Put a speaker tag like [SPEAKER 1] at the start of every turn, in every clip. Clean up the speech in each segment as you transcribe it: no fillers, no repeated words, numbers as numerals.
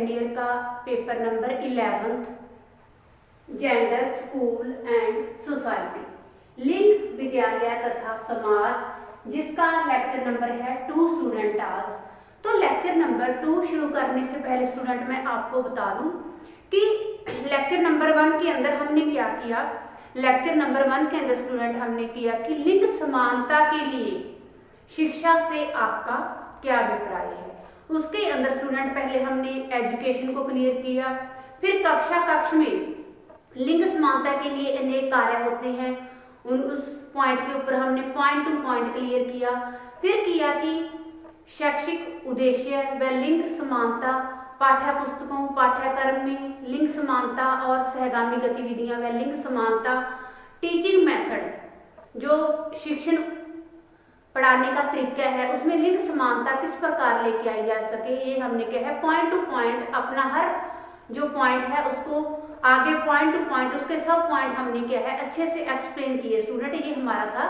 [SPEAKER 1] Second year का paper number 11 gender school and society लिंग विद्यालय तथा समाज, जिसका लेक्चर नंबर है 2 स्टूडेंट आज। तो लेक्चर नंबर 2 शुरू करने से पहले स्टूडेंट मैं आपको बता दूं कि लेक्चर नंबर 1 के अंदर हमने क्या किया। लेक्चर नंबर 1 के अंदर स्टूडेंट हमने किया कि लिंग समानता के लिए शिक्षा से आपका क्या अभिप्राय है। उसके अंदर स्टूडेंट पहले हमने एजुकेशन को क्लियर किया, फिर कक्ष में लिंग समानता के लिए अनेक कार्य होते हैं, उस पॉइंट के ऊपर हमने पॉइंट टू पॉइंट क्लियर किया। फिर किया कि शैक्षिक उद्देश्य व लिंग समानता, पाठ्य पुस्तकों पाठ्यक्रम में लिंग समानता और सहगामी गतिविधियां व लिंग समानता, टीचिंग मेथड जो शिक्षण पढ़ाने का तरीका है उसमें लिंग समानता किस प्रकार लेके आई जा सके, ये हमने क्या है पॉइंट टू पॉइंट अपना हर जो पॉइंट है उसको आगे पॉइंट टू पॉइंट उसके सब पॉइंट हमने क्या है अच्छे से एक्सप्लेन किए स्टूडेंट। ये हमारा था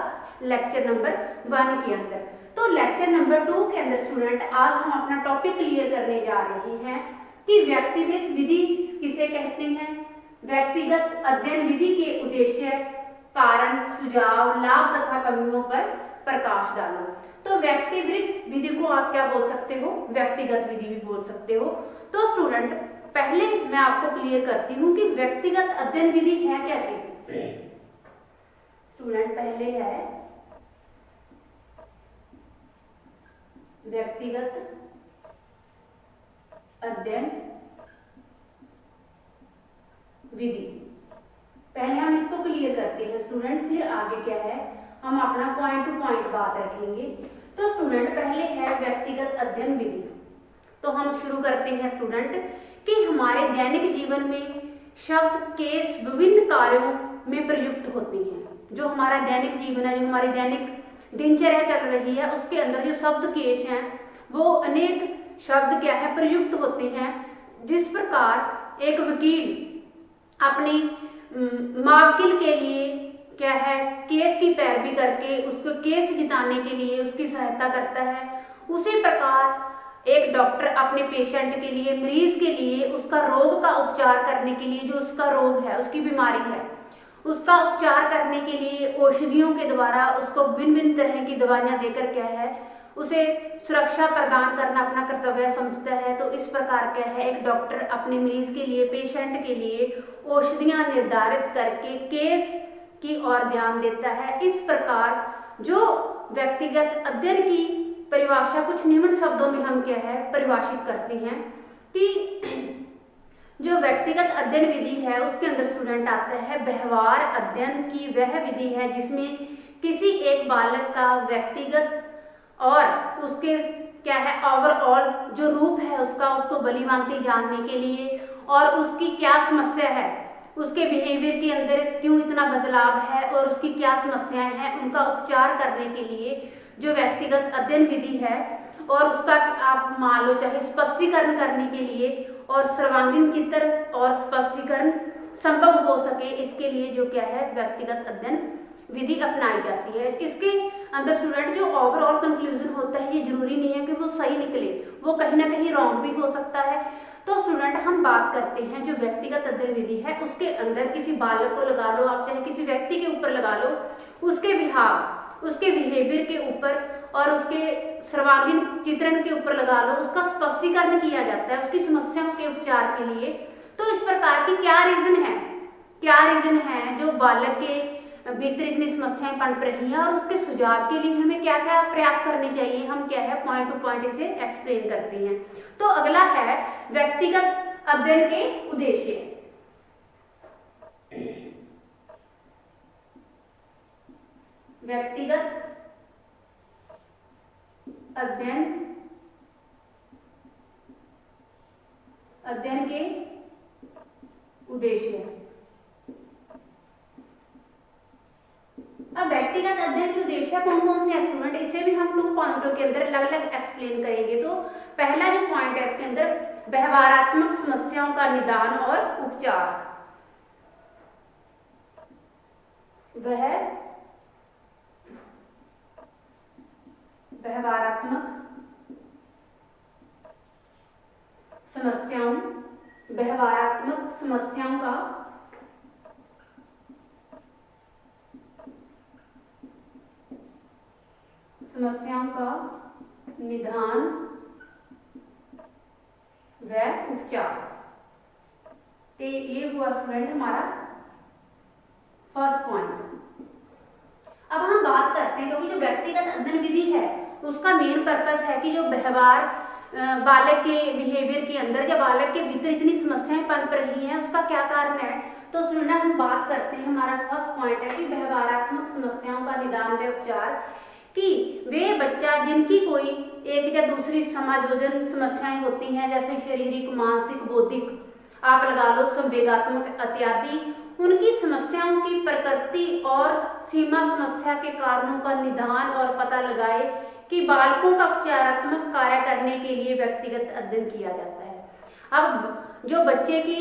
[SPEAKER 1] लेक्चर नंबर 1 के अंदर। तो लेक्चर नंबर 2 के अंदर स्टूडेंट आज हम अपना टॉपिक क्लियर करने जा रहे हैं कि व्यक्तिगत विधि किसे कहते हैं, व्यक्तिगत अध्ययन विधि के उद्देश्य, कारण, सुझाव, लाभ तथा कमियों पर प्रकाश डालो। तो व्यक्तिगत विधि को आप क्या बोल सकते हो, व्यक्तिगत विधि भी बोल सकते हो। तो स्टूडेंट पहले मैं आपको क्लियर करती हूँ कि व्यक्तिगत अध्ययन विधि है क्या चीज। स्टूडेंट पहले है व्यक्तिगत अध्ययन विधि, पहले हम इसको क्लियर करते हैं स्टूडेंट, फिर आगे क्या है हम अपना पॉइंट टू पॉइंट बात रखेंगे। तो स्टूडेंट पहले है व्यक्तिगत अध्ययन विधि। तो हम शुरू करते हैं स्टूडेंट कि हमारे दैनिक जीवन में शब्द केस विभिन्न कार्यों में प्रयुक्त होती हैं। जो हमारा दैनिक जीवन है, जो हमारी दैनिक दिनचर्या चल रही है उसके अंदर जो शब्द केस हैं वो अनेक शब्द क्या है प्रयुक्त होते हैं। जिस प्रकार एक वकील अपनी मवक्किल के लिए क्या है केस की पैरवी करके उसको केस जिताने के लिए उसकी सहायता करता है, उसी प्रकार एक डॉक्टर अपने पेशेंट के लिए मरीज के लिए उसका रोग का उपचार करने के लिए जो उसका रोग है उसकी बीमारी है उसका उपचार करने के लिए औषधियों के द्वारा उसको भिन्न भिन्न तरह की दवाइयां देकर क्या है उसे सुरक्षा प्रदान करना अपना कर्तव्य समझता है। तो इस प्रकार क्या है एक डॉक्टर अपने मरीज के लिए पेशेंट के लिए औषधियां निर्धारित करके केस की ओर ध्यान देता है। इस प्रकार जो व्यक्तिगत अध्ययन की परिभाषा कुछ निम्न शब्दों में हम क्या है परिभाषित करते हैं कि जो व्यक्तिगत अध्ययन विधि है उसके अंदर स्टूडेंट आता है व्यवहार अध्ययन की वह विधि है जिसमें किसी एक बालक का व्यक्तिगत और उसके क्या है ओवरऑल जो रूप है उसका उसको भलीभांति जानने के लिए और उसकी क्या समस्या है, उसके बिहेवियर के अंदर क्यों इतना बदलाव है और उसकी क्या समस्याएं हैं उनका उपचार करने के लिए जो व्यक्तिगत अध्ययन विधि है और उसका आप मान लो चाहे स्पष्टीकरण करने के लिए और सर्वांगीण चित्र और स्पष्टीकरण संभव हो सके इसके लिए जो क्या है व्यक्तिगत अध्ययन विधि अपनाई जाती है। इसके अंदर स्टूडेंट जो ओवरऑल कंक्लूजन होता है ये जरूरी नहीं है कि वो सही निकले, वो कहीं ना कहीं रॉन्ग भी हो सकता है। तो स्टूडेंट हम बात करते हैं जो व्यक्तिगत अध्ययन विधि है उसके अंदर किसी बालक को लगा लो आप चाहे किसी व्यक्ति के ऊपर लगा लो, उसके बिहाव उसके बिहेवियर के ऊपर और उसके सर्वांगीण चित्रण के ऊपर लगा लो, उसका स्पष्टीकरण किया जाता है उसकी समस्याओं के उपचार के लिए। तो इस प्रकार की क्या रीजन है जो बालक के भीतर इतनी समस्याएं पनप रही हैं और उसके सुझाव के लिए हमें क्या क्या प्रयास करने चाहिए, हम क्या है पॉइंट टू पॉइंट इसे एक्सप्लेन करते हैं। तो अगला है व्यक्तिगत अध्ययन के उद्देश्य। व्यक्तिगत अध्ययन के उद्देश्य। अब व्यक्तिगत अध्ययन के उद्देश्य कौन कौन से हैं स्टूडेंट, इसे भी हम 2 पॉइंटों के अंदर अलग अलग एक्सप्लेन करेंगे। तो पहला जो पॉइंट है इसके अंदर व्यवहारात्मक समस्याओं का निदान और उपचार। वह व्यवहारात्मक समस्याओं, व्यवहारात्मक समस्याओं का निदान व उपचार। तो ये हुआ स्टूडेंट हमारा फर्स्ट पॉइंट। अब हम बात करते हैं, क्योंकि जो व्यक्तिगत अध्ययन विधि है उसका मेन पर्पस है कि जो व्यवहार बालक के बिहेवियर के अंदर या बालक के भीतर इतनी समस्याएं पनप रही हैं उसका क्या कारण है। तो स्टूडेंट हम बात करते हैं, हमारा फर्स्ट पॉइंट है कि व्यवहारात्मक समस्याओं का निदान व उपचार, कि वे बच्चा जिनकी कोई एक या दूसरी समायोजन समस्याएं होती हैं, जैसे शारीरिक, मानसिक, बौद्धिक, आप लगा लो संवेगात्मक इत्यादि, उनकी समस्याओं की प्रकृति और सीमा समस्या के कारणों का निदान और पता लगाए कि बालकों का उपचारात्मक कार्य करने के लिए व्यक्तिगत अध्ययन किया जाता है। अब जो बच्चे की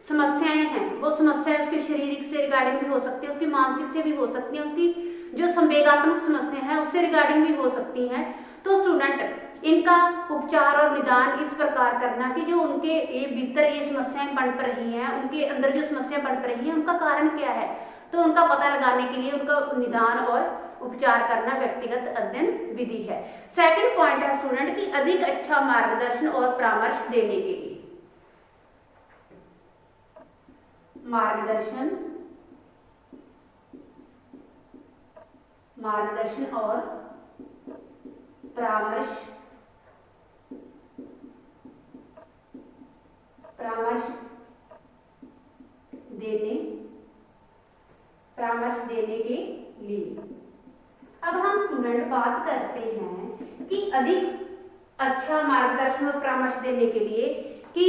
[SPEAKER 1] समस्याएं हैं वो समस्याएं उसके शारीरिक से रिगार्डिंग भी हो सकती है, उसकी मानसिक से भी हो सकती है, उसकी जो संवेगात्मक समस्या है उससे रिगार्डिंग भी हो सकती हैं। तो स्टूडेंट इनका उपचार और निदान इस प्रकार करना कि जो उनके ये भीतर ये समस्याएं पनप रही हैं, उनके अंदर जो समस्या पनप रही हैं उनका कारण क्या है, तो उनका पता लगाने के लिए उनका निदान और उपचार करना व्यक्तिगत अध्ययन विधि है। सेकंड पॉइंट है स्टूडेंट की अधिक अच्छा मार्गदर्शन और परामर्श देने के लिए। मार्गदर्शन और परामर्श देने के लिए। अब हम स्टूडेंट बात करते हैं कि अधिक अच्छा मार्गदर्शन और परामर्श देने के लिए कि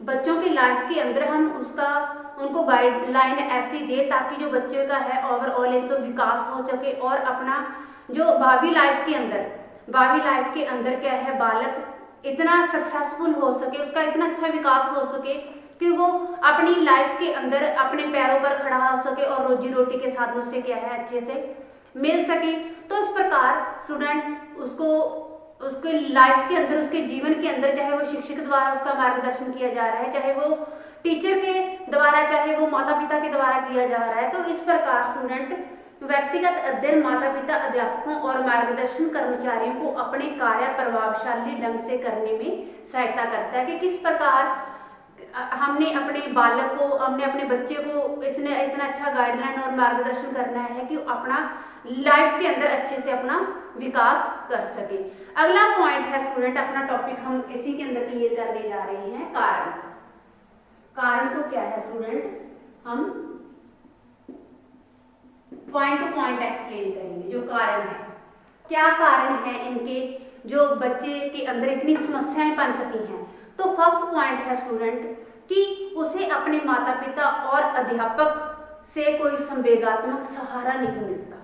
[SPEAKER 1] बच्चों की लाइफ के अंदर हम उनको गाइडलाइन ऐसी दे ताकि जो बच्चे का है ओवरऑल एक तो विकास हो सके और अपना जो भावी लाइफ के अंदर क्या है बालक इतना सक्सेसफुल हो सके, उसका इतना अच्छा विकास हो सके कि वो अपनी लाइफ के अंदर अपने पैरों पर खड़ा हो सके और रोजी रोटी के साधनों से क्या है अच्छे से मिल सके। तो इस प्रकार स्टूडेंट उसके लाइफ के अंदर, उसके जीवन के अंदर, चाहे वो शिक्षक द्वारा उसका मार्गदर्शन किया जा रहा है, चाहे वो टीचर के द्वारा, चाहे वो माता पिता के द्वारा किया जा रहा है। तो इस प्रकार स्टूडेंट व्यक्तिगत अध्ययन माता पिता, अध्यापकों और मार्गदर्शन कर्मचारियों को अपने कार्य प्रभावशाली ढंग से करने में सहायता करता है कि किस प्रकार हमने अपने बालक को, हमने अपने बच्चे को इसने इतना अच्छा गाइडलाइन और मार्गदर्शन करना है कि अपना लाइफ के अंदर अच्छे से अपना विकास कर सके। अगला पॉइंट है स्टूडेंट, अपना टॉपिक हम इसी के अंदर क्लियर करने जा रहे हैं, कारण तो क्या है स्टूडेंट, हम पॉइंट टू पॉइंट एक्सप्लेन करेंगे। जो कारण है, क्या कारण है इनके जो बच्चे के अंदर इतनी समस्याएं पनपती हैं। तो फर्स्ट पॉइंट है स्टूडेंट कि उसे अपने माता पिता और अध्यापक से कोई संवेगात्मक सहारा नहीं मिलता।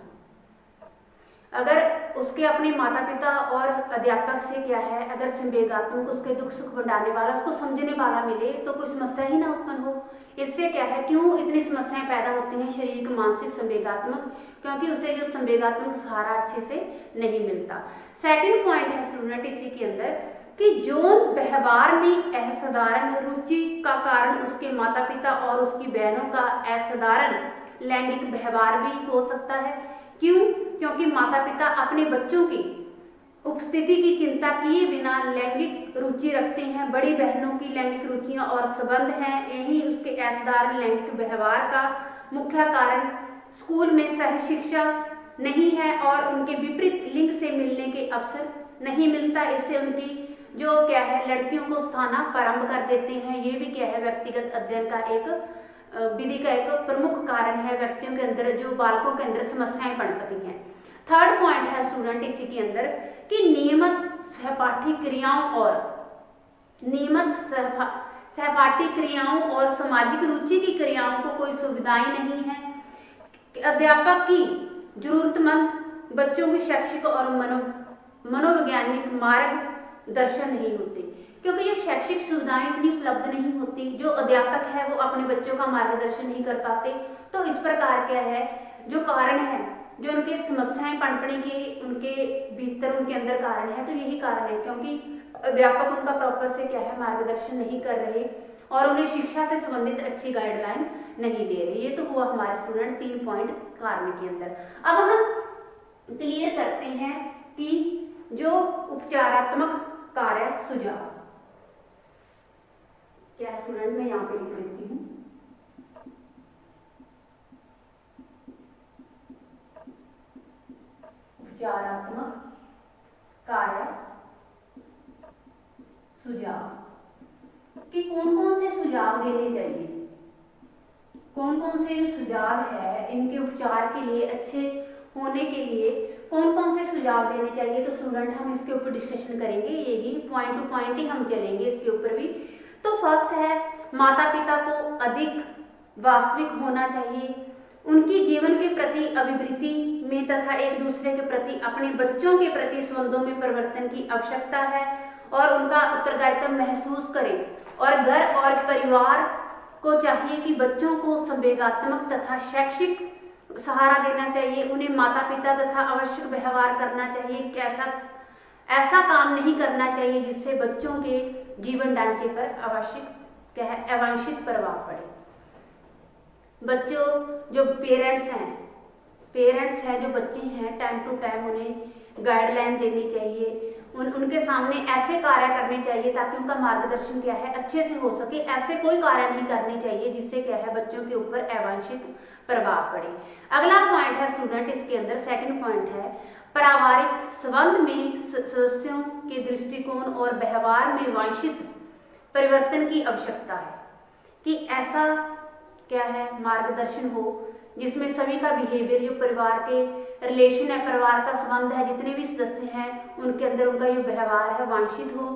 [SPEAKER 1] अगर उसके अपने माता पिता और अध्यापक से क्या है, अगर संवेगात्मक उसके दुख सुख बढ़ाने वाला, उसको समझने वाला मिले तो कोई समस्या ही ना उत्पन्न हो। इससे क्या है, क्यों इतनी समस्याएं पैदा होती हैं शारीरिक, मानसिक, संवेगात्मक, क्योंकि उसे जो संवेगात्मक सहारा अच्छे से नहीं मिलता। सेकंड पॉइंट है स्टूडेंट इसी के अंदर कि यौन व्यवहार में असाधारण रुचि का कारण उसके माता पिता और उसकी बहनों का असाधारण लैंगिक व्यवहार भी हो सकता है। क्यों? क्योंकि माता पिता अपने बच्चों की उपस्थिति की चिंता किए बिना लैंगिक रुचि रखते हैं। बड़ी बहनों की लैंगिक रुचियां और संबंध हैं, यही उसके असाधारण लैंगिक व्यवहार का मुख्य कारण स्कूल में सह शिक्षा नहीं है और उनके विपरीत लिंग से मिलने के अवसर नहीं मिलता। इससे उनकी जो क्या है लड़कियों को स्थाना प्रारंभ कर देते हैं। ये भी क्या है व्यक्तिगत अध्ययन का एक विधि का एक प्रमुख कारण है, व्यक्तियों के अंदर जो बालकों के अंदर समस्याएं पनपती हैं। थर्ड पॉइंट है स्टूडेंट इसी के अंदर कि नियमित सहपाठी क्रियाओं और सामाजिक रुचि की क्रियाओं को कोई सुविधाएं नहीं है। अध्यापक की जरूरतमंद बच्चों की शैक्षिक और मनोवैज्ञानिक मार्गदर्शन नहीं होते, क्योंकि जो शैक्षिक सुविधाएं इतनी उपलब्ध नहीं होती, जो अध्यापक है वो अपने बच्चों का मार्गदर्शन नहीं कर पाते। तो इस प्रकार क्या है, जो कारण है, जो उनके समस्याएं पनपने के उनके भीतर उनके अंदर कारण है, तो यही कारण है क्योंकि अध्यापक उनका प्रॉपर से क्या है मार्गदर्शन नहीं कर रहे और उन्हें शिक्षा से संबंधित अच्छी गाइडलाइन नहीं दे रहे। ये तो हुआ हमारे स्टूडेंट 3 पॉइंट कार्य के अंदर। अब हम क्लियर करते हैं कि जो उपचारात्मक कार्य सुझाव क्या है स्टूडेंट, मैं यहाँ पे लिख लेती हूँ। उपचारात्मक कार्य सुझाव कि कौन कौन से सुझाव देने चाहिए, कौन कौन से सुझाव है इनके उपचार के लिए, अच्छे होने के लिए कौन कौन से सुझाव देने चाहिए। तो स्टूडेंट हम इसके ऊपर डिस्कशन करेंगे, यही पॉइंट टू पॉइंट ही हम चलेंगे इसके ऊपर भी। तो फर्स्ट है माता पिता को अधिक वास्तविक होना चाहिए, उनकी जीवन के प्रति अभिवृत्ति में तथा एक दूसरे के प्रति अपने बच्चों के प्रति संबंधों में परिवर्तन की आवश्यकता है और उनका उत्तरदायित्व महसूस करें। और घर और परिवार को चाहिए कि बच्चों को संवेगात्मक तथा शैक्षिक सहारा देना चाहिए, उन्हें माता पिता तथा आवश्यक व्यवहार करना चाहिए। ऐसा काम नहीं करना चाहिए जिससे बच्चों के जीवन ढांचे पर अवांछित प्रभाव पड़े। बच्चों जो पेरेंट्स हैं जो बच्चे हैं, टाइम टू टाइम उन्हें गाइडलाइन देनी चाहिए, उनके सामने ऐसे कार्य करने चाहिए ताकि उनका मार्गदर्शन क्या है अच्छे से हो सके। ऐसे कोई कार्य नहीं करने चाहिए जिससे क्या है बच्चों के ऊपर अवांछित प्रभाव पड़े। अगला पॉइंट है स्टूडेंट इसके अंदर, सेकंड पॉइंट है पारिवारिक संबंध में सदस्यों के दृष्टिकोण और व्यवहार में वांछित परिवर्तन की आवश्यकता है कि ऐसा क्या है मार्गदर्शन हो जिसमें सभी का बिहेवियर, जो परिवार के रिलेशन है, परिवार का संबंध है, जितने भी सदस्य हैं उनके अंदर उनका जो व्यवहार है वांछित हो।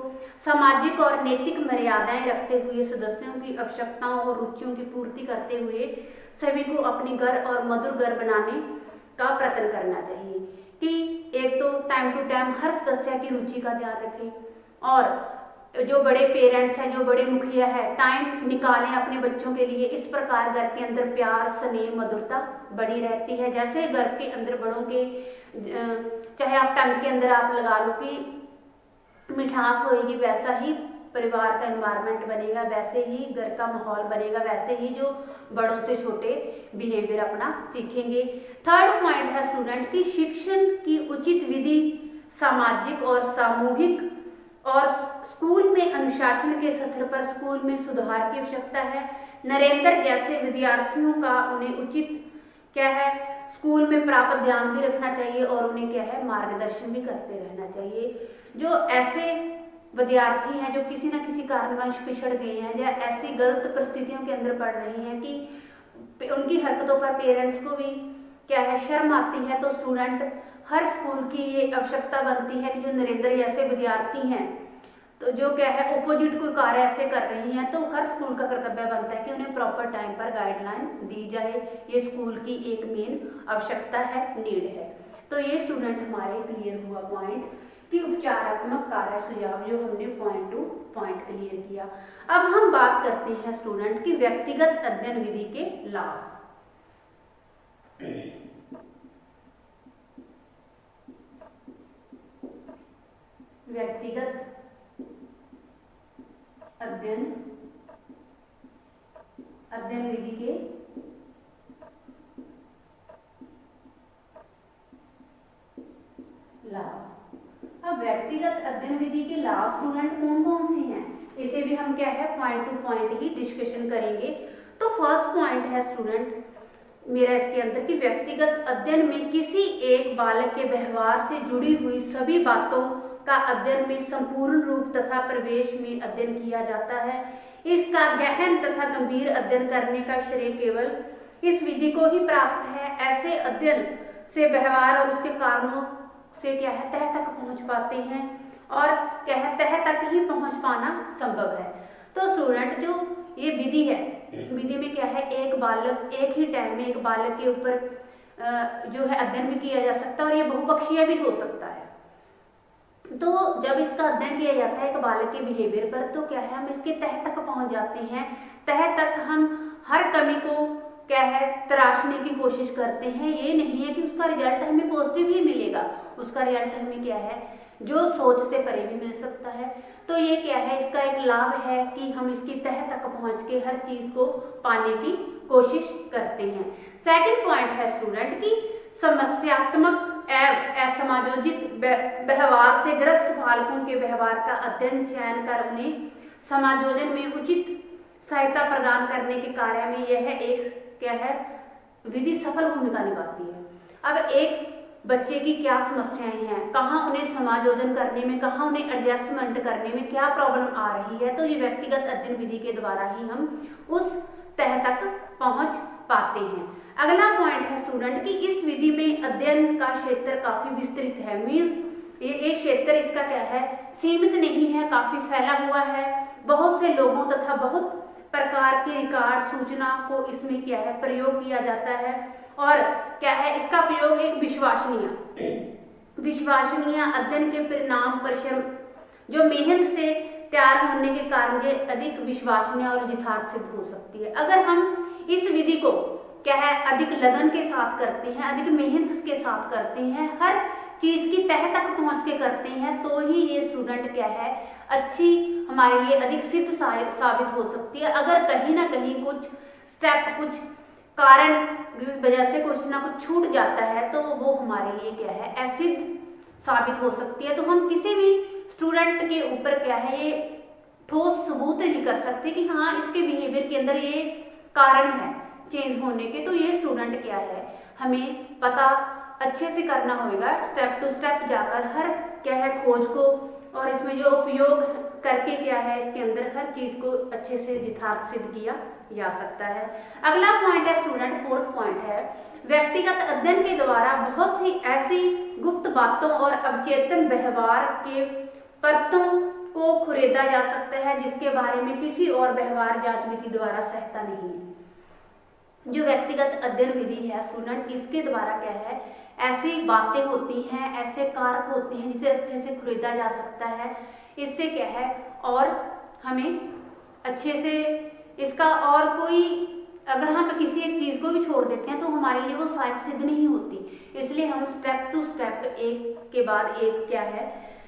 [SPEAKER 1] सामाजिक और नैतिक मर्यादाएं रखते हुए सदस्यों की आवश्यकताओं और रुचियों की पूर्ति करते हुए सभी को अपनी घर और मधुर घर बनाने का प्रयत्न करना चाहिए। कि एक तो टाइम टू टाइम हर सदस्य की रुचि का ध्यान रखें और जो बड़े पेरेंट्स हैं, जो बड़े मुखिया है, टाइम निकालें अपने बच्चों के लिए। इस प्रकार घर के अंदर प्यार, स्नेह, मधुरता बनी रहती है। जैसे घर के अंदर बड़ों के चाहे आप टंग के अंदर आप लगा लो कि मिठास होएगी, वैसा ही परिवार का एनवायरनमेंट बनेगा, वैसे ही घर का माहौल बनेगा, वैसे ही जो बड़ों से छोटे बिहेवियर अपना सीखेंगे। थर्ड पॉइंट है स्टूडेंट की शिक्षण की उचित विधि सामाजिक और सामूहिक और स्कूल में अनुशासन के स्तर पर स्कूल में सुधार की आवश्यकता है। नरेंद्र जैसे विद्यार्थियों का उन्हें उचित क्या है स्कूल में प्राप्त ध्यान भी रखना चाहिए और उन्हें क्या है मार्गदर्शन भी करते रहना चाहिए। जो ऐसे विद्यार्थी हैं जो किसी न किसी कारणवश पिछड़ गए हैं या ऐसी गलत परिस्थितियों के अंदर पड़ रही हैं कि उनकी हरकतों पर पेरेंट्स को भी क्या है शर्म आती है, तो स्टूडेंट हर स्कूल की ये आवश्यकता बनती है कि जो नरेंद्र जैसे विद्यार्थी हैं तो जो क्या है ऑपोजिट कोई कार्य ऐसे कर रही हैं, तो हर स्कूल का कर्तव्य बनता है कि उन्हें प्रॉपर टाइम पर गाइडलाइन दी जाए। ये स्कूल की एक मेन आवश्यकता है, नीड है। तो ये स्टूडेंट हमारे क्लियर हुआ पॉइंट कि उपचारात्मक कार्य सुझाव जो हमने पॉइंट टू पॉइंट क्लियर किया। अब हम बात करते हैं स्टूडेंट की व्यक्तिगत अध्ययन विधि के लाभ। व्यक्तिगत अध्ययन विधि के लाभ। अब व्यक्तिगत अध्ययन विधि के लाभ स्टूडेंट कौन कौन से हैं, इसे भी हम क्या है पॉइंट टू पॉइंट ही डिस्कशन करेंगे। तो फर्स्ट पॉइंट है स्टूडेंट मेरा इसके अंदर कि व्यक्तिगत अध्ययन में किसी एक बालक के व्यवहार से जुड़ी हुई सभी बातों का अध्ययन में संपूर्ण रूप तथा प्रवेश में अध्ययन किया जाता है। इसका गहन तथा गंभीर अध्ययन करने का श्रेय केवल इस विधि को ही प्राप्त है। ऐसे अध्ययन से व्यवहार और उसके कारणों से क्या है तह तक पहुंच पाते हैं और क्या है तह तक ही पहुंच पाना संभव है। तो स्टूडेंट जो ये विधि है, विधि में क्या है एक बालक एक ही टाइम में एक बालक के ऊपर जो है अध्ययन भी किया जा सकता है और ये बहुपक्षीय भी हो सकता है। तो जब इसका अध्ययन किया जाता है एक बालक के बिहेवियर पर, तो क्या है हम इसके तह तक पहुंच जाते हैं। तह तक हम हर कमी को क्या है तराशने की कोशिश करते हैं। ये नहीं है कि उसका रिजल्ट हमें पॉजिटिव ही मिलेगा, उसका रिजल्ट हमें क्या है जो सोच से परे भी मिल सकता है। तो ये क्या है, इसका एक लाभ है कि हम इसकी तह तक पहुंच के हर चीज को पाने की कोशिश करते हैं। सेकंड पॉइंट है स्टूडेंट की समस्यात्मक असमायोजित व्यवहार से ग्रस्त बालकों के व्यवहार का अध्ययन, चयन कर उन्हें समायोजन में उचित सहायता प्रदान करने के कार्य में यह एक क्या है विधि सफल भूमिका निभाती है। अब एक बच्चे की क्या समस्याएं हैं, कहाँ उन्हें समायोजन करने में, कहाँ उन्हें एडजस्टमेंट करने में क्या प्रॉब्लम आ रही है, तो ये व्यक्तिगत अध्ययन विधि के द्वारा ही हम उस तह तक पहुंच पाते हैं। अगला पॉइंट है स्टूडेंट की इस विधि में अध्ययन का क्षेत्र काफी विस्तृत है। मीन्स ये क्षेत्र इसका क्या है, सीमित नहीं है, काफी फैला हुआ है। बहुत से लोगों तथा बहुत प्रकार के रिकॉर्ड सूचना को इसमें क्या है प्रयोग किया जाता है। और क्या है इसका प्रयोग एक विश्वसनीय अध्ययन के परिणाम परिश्रम जो मेहनत से तैयार होने के कारण ये अधिक विश्वसनीय और यथार्थ सिद्ध हो सकती है। अगर हम इस विधि को क्या है अधिक लगन के साथ करते हैं, अधिक मेहनत के साथ करते हैं, हर चीज की तह तक पहुंच के करते हैं, तो ही ये स्टूडेंट क्या है अच्छी हमारे लिए अधिक सिद्ध साबित हो सकती है। अगर कहीं ना कहीं कुछ स्टेप, कुछ कारण वजह से कुछ ना कुछ छूट जाता है तो वो हमारे लिए क्या है असिद्ध साबित हो सकती है। तो हम किसी भी स्टूडेंट के ऊपर क्या है ये ठोस सबूत नहीं कर सकते कि हाँ इसके बिहेवियर के अंदर ये कारण है चेंज होने के। तो ये स्टूडेंट क्या है हमें पता अच्छे से करना होगा, स्टेप टू स्टेप जाकर हर क्या है खोज को और इसमें जो उपयोग करके क्या है इसके अंदर हर चीज को अच्छे से यथार्थ सिद्ध किया जा सकता है। अगला पॉइंट है स्टूडेंट, फोर्थ पॉइंट है व्यक्तिगत अध्ययन के द्वारा बहुत सी ऐसी गुप्त बातों और अवचेतन व्यवहार के परतों को खुरेदा जा सकता है जिसके बारे में किसी और व्यवहार जांच विधि द्वारा सहायता नहीं है। जो व्यक्तिगत अध्ययन विधि है स्टूडेंट, इसके द्वारा क्या है ऐसी बातें होती हैं, ऐसे कारक होते हैं जिसे अच्छे से खुरेदा जा सकता है। इससे क्या है और हमें अच्छे से इसका और कोई अगर हम किसी एक चीज को भी छोड़ देते हैं तो हमारे लिए वो सहायक सिद्ध नहीं होती। इसलिए हम स्टेप टू स्टेप एक के बाद एक क्या है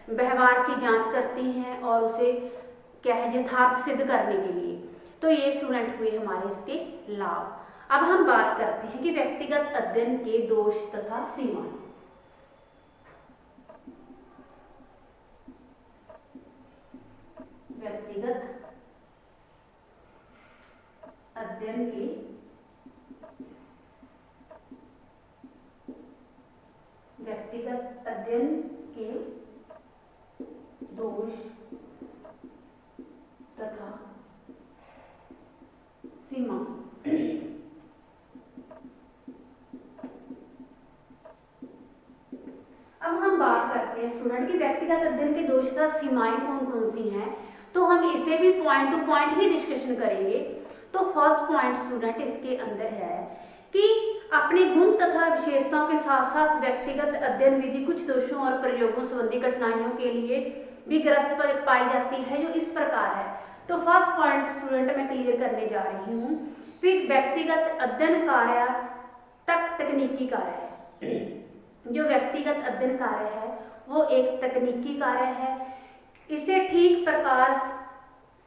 [SPEAKER 1] व्यवहार की जांच करते हैं और उसे क्या है यथार्थ सिद्ध करने के लिए। तो ये स्टूडेंट हुए हमारे इसके लाभ। अब हम बात करते हैं कि व्यक्तिगत अध्ययन के दोष तथा सीमाएं। व्यक्तिगत अध्ययन के दोष तथा सीमा। अब हम बात करते हैं स्टूडेंट की व्यक्तिगत अध्ययन के दोष तथा सीमाएं कौन कौन सी हैं, तो हम इसे भी पॉइंट टू पॉइंट ही डिस्कशन करेंगे। तो फर्स्ट पॉइंट स्टूडेंट इसके अंदर है कि अपने गुण तथा विशेषताओं के साथ साथ व्यक्तिगत अध्ययन विधि कुछ दोषों और प्रयोगों संबंधी कठिनाइयों के लिए भी ग्रस्त पाई जाती है जो इस प्रकार है। तो फर्स्ट पॉइंट स्टूडेंट मैं क्लियर करने जा रही हूँ। फिर व्यक्तिगत अध्ययन कार्य तकनीकी कार्य है। जो व्यक्तिगत अध्ययन कार्य है वो एक तकनीकी कार्य है। इसे ठीक प्रकार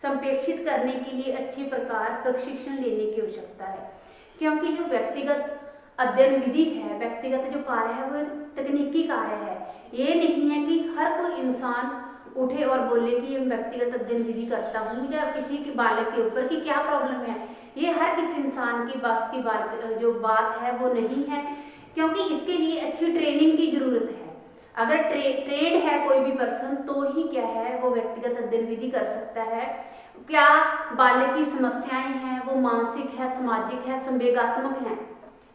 [SPEAKER 1] संप्रेषित करने के लिए अच्छी प्रकार प्रशिक्षण लेने की आवश्यकता है, क्योंकि जो व्यक्तिगत अध्ययन विधि है, व्यक्तिगत जो कार्य है वो तकनीकी कार्य है। ये नहीं है कि हर कोई इंसान उठे और बोले कि मैं व्यक्तिगत अध्ययन विधि करता हूँ या किसी के बालक के ऊपर कि क्या प्रॉब्लम है। ये हर किसी इंसान की बस की जो बात है वो नहीं है, क्योंकि इसके लिए अच्छी ट्रेनिंग की जरूरत है। अगर ट्रेंड है कोई भी पर्सन तो ही क्या है वो व्यक्तिगत अध्ययन विधि कर सकता है। क्या बालक की समस्याएं हैं वो मानसिक है, सामाजिक है, संवेगात्मक है,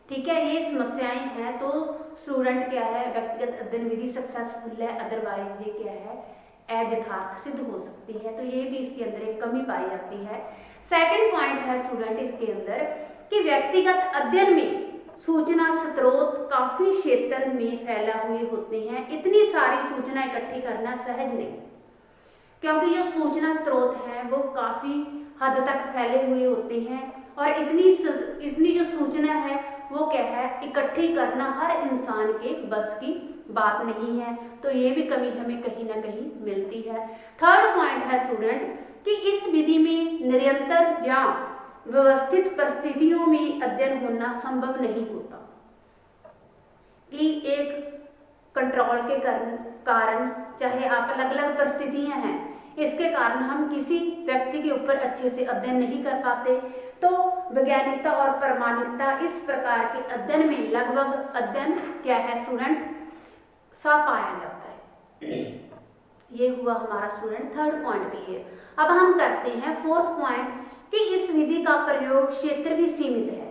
[SPEAKER 1] ठीक है, ये समस्याएं हैं तो स्टूडेंट क्या है व्यक्तिगत अध्ययन विधि सक्सेसफुल है, अदरवाइज ये क्या है अयथार्थ सिद्ध हो सकती है। तो ये भी इसके अंदर एक कमी पाई जाती है। सेकंड पॉइंट है स्टूडेंट इसके अंदर कि व्यक्तिगत अध्ययन में सूचना स्रोत काफी क्षेत्र में फैला हुए होते हैं। इतनी सारी सूचना इकट्ठी करना सहज नहीं, क्योंकि जो सूचना स्रोत है वो काफी हद तक फैले हुए होते हैं और इतनी जो सूचना है वो क्या है इकट्ठी करना हर इंसान के बस की बात नहीं है, तो ये भी कमी हमें कहीं ना कहीं मिलती है। थर्ड पॉइंट है स्टूडेंट कि इस विधि में निरंतर या व्यवस्थित परिस्थितियों में अध्ययन होना संभव नहीं होता, कि एक कंट्रोल के कारण चाहे आप अलग अलग परिस्थितियां हैं, इसके कारण हम किसी व्यक्ति के ऊपर अच्छे से अध्ययन नहीं कर पाते। तो वैज्ञानिकता और प्रामाणिकता इस प्रकार के अध्ययन में लगभग अध्ययन क्या है स्टूडेंट, सा पाया जाता है। ये हुआ हमारा स्टूडेंट थर्ड पॉइंट क्लियर। अब हम करते हैं फोर्थ पॉइंट कि इस विधि का प्रयोग क्षेत्र भी सीमित है।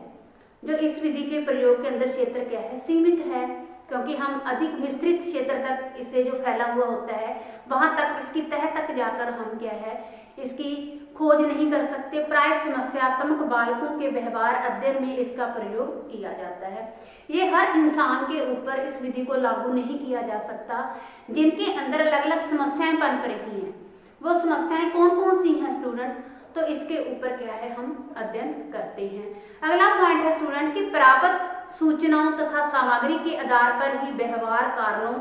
[SPEAKER 1] जो इस विधि के प्रयोग के अंदर क्षेत्र क्या है, सीमित है, क्योंकि हम अधिक विस्तृत क्षेत्र तक इसे जो फैला हुआ होता है वहां तक, इसकी तह तक जाकर हम क्या है इसकी खोज नहीं कर सकते। प्राय समस्यात्मक बालकों के व्यवहार अध्ययन में इसका प्रयोग किया जाता है। ये हर इंसान के ऊपर इस विधि को लागू नहीं किया जा सकता। जिनके अंदर अलग अलग समस्याएं पनप रही हैं, वो समस्याएं कौन कौन सी हैं स्टूडेंट, तो इसके ऊपर क्या है हम अध्ययन करते हैं। अगला पॉइंट है स्टूडेंट कि प्राप्त सूचनाओं तथा सामग्री के आधार पर ही व्यवहार कारणों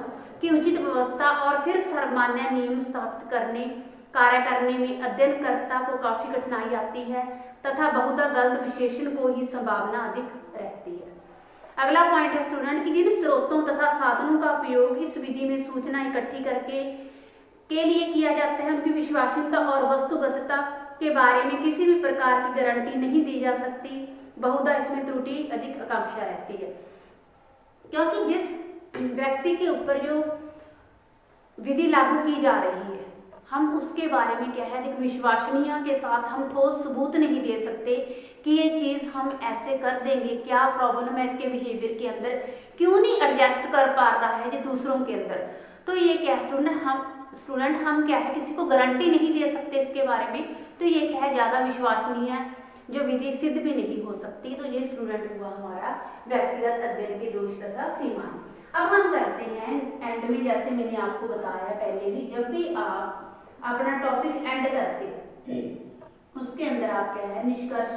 [SPEAKER 1] की उचित व्यवस्था और फिर सामान्य नियम स्थापित कार्य करने में अध्ययनकर्ता को काफी कठिनाई आती है तथा बहुधा गलत विशेषण को ही संभावना अधिक रहती है। अगला पॉइंट है स्टूडेंट कि जिन स्रोतों तथा साधनों का उपयोग इस विधि में सूचना इकट्ठी करके के लिए किया जाता है, उनकी विश्वसनीयता और वस्तुगतता के बारे में किसी भी प्रकार की गारंटी नहीं दी जा सकती। बहुधा इसमें त्रुटि अधिक आकांक्षा रहती है, क्योंकि जिस व्यक्ति के ऊपर जो विधि लागू की जा रही है हम उसके बारे में क्या है अधिक विश्वसनीय के साथ हम ठोस सबूत नहीं दे सकते कि ये चीज हम ऐसे कर देंगे, क्या प्रॉब्लम है इसके बिहेवियर के अंदर, क्यों नहीं एडजस्ट कर पा रहा है जो दूसरों के अंदर। तो ये क्या स्टूडेंट हम क्या है किसी को गारंटी नहीं दे सकते इसके बारे में, तो ये क्या है ज्यादा विश्वसनीय है, जो विधि सिद्ध भी नहीं हो सकती। तो ये स्टूडेंट हुआ हमारा व्यक्तिगत अध्ययन के दोष तथा सीमाएं। अब हम करते हैं एंड में, जैसे मैंने आपको बताया पहले भी, जब भी आप अपना टॉपिक एंड करते हैं उसके अंदर आप क्या है निष्कर्ष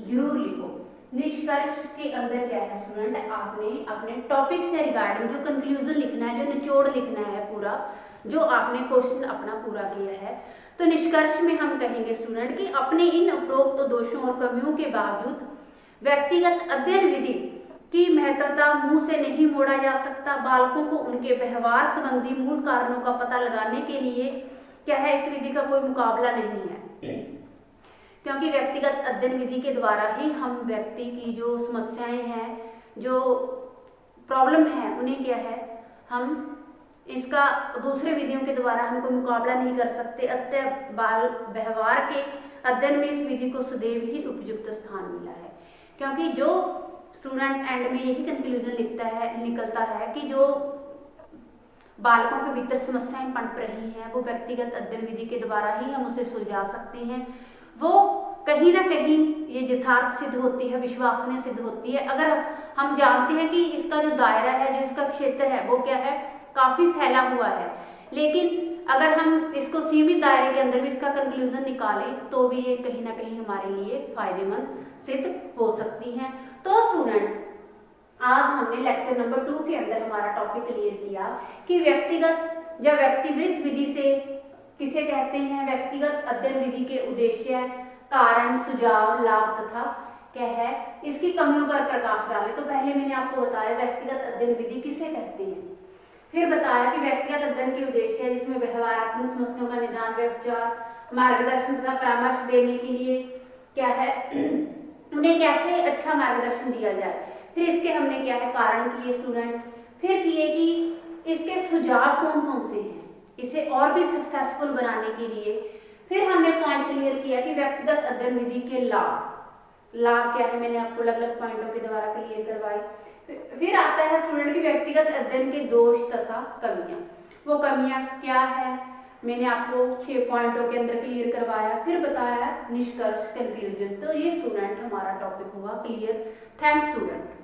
[SPEAKER 1] जरूर लिखो। निष्कर्ष के अंदर क्या है स्टूडेंट, आपने अपने टॉपिक से रिगार्डिंग जो कंक्लूजन लिखना है, जो निचोड़ लिखना है पूरा, जो आपने क्वेश्चन अपना पूरा किया है। तो निष्कर्ष में हम कहेंगे स्टूडेंट कि अपने इन उपरोक्त दोषों और कमियों के बावजूद व्यक्तिगत अध्ययन विधि की महत्वता मुंह से नहीं मोड़ा जा सकता। बालकों को उनके व्यवहार संबंधी मूल कारणों का पता लगाने के लिए क्या है इस विधि का कोई मुकाबला नहीं है, क्योंकि व्यक्तिगत अध्ययन विधि के द्वारा ही हम व्यक्ति की जो समस्याएं हैं, जो प्रॉब्लम है, उन्हें क्या है हम इसका दूसरे विधियों के द्वारा हम कोई मुकाबला नहीं कर सकते। अतः बाल व्यवहार के अध्ययन में इस विधि को सदैव ही उपयुक्त स्थान मिला है, क्योंकि जो स्टूडेंट एंड में यही कंक्लूजन निकलता है कि जो बालकों के भीतर समस्याएं पनप रही हैं वो व्यक्तिगत अध्ययन विधि के द्वारा ही हम उसे सुलझा सकते हैं। वो कहीं ना कहीं ये यथार्थ सिद्ध होती है, विश्वसनीय सिद्ध होती है, अगर हम जानते हैं कि इसका जो दायरा है, जो इसका क्षेत्र है वो क्या है काफी फैला हुआ है। लेकिन अगर हम इसको सीमित दायरे के अंदर भी इसका कंक्लूजन निकालें तो भी ये कहीं ना कहीं हमारे लिए फायदेमंद सिद्ध हो सकती हैं। तो स्टूडेंट आज हमने लेक्चर नंबर 2 के अंदर हमारा टॉपिक क्लियर किया कि व्यक्तिगत या व्यक्तिवृत्त विधि से किसे कहते हैं, व्यक्तिगत अध्ययन विधि के उद्देश्य, कारण, सुझाव, लाभ तथा क्या है इसकी कमियों पर प्रकाश डाले। तो पहले मैंने आपको बताया व्यक्तिगत अध्ययन विधि किसे कहते हैं, फिर बताया कि व्यक्तिगत अध्ययन के उद्देश्य है जिसमें व्यवहारात्मक समस्याओं का निदान, व्यवचार, मार्गदर्शन तथा परामर्श देने के लिए क्या है उन्हें कैसे अच्छा मार्गदर्शन दिया जाए। फिर इसके हमने क्या है कारण किए स्टूडेंट, फिर किए कि इसके सुझाव कौन कौन से हैं इसे और भी सक्सेसफुल बनाने के लिए। फिर हमने पॉइंट क्लियर किया कि व्यक्तिगत अध्ययन विधि के लाभ क्या है, मैंने आपको अलग अलग पॉइंटों के द्वारा क्लियर करवाई। फिर आता है स्टूडेंट की व्यक्तिगत अध्ययन के दोष तथा कमियां। वो कमियां क्या है मैंने आपको 6 पॉइंटों के अंदर क्लियर करवाया। फिर बताया निष्कर्ष कंक्लूजन। तो ये स्टूडेंट हमारा टॉपिक हुआ क्लियर। Thanks student.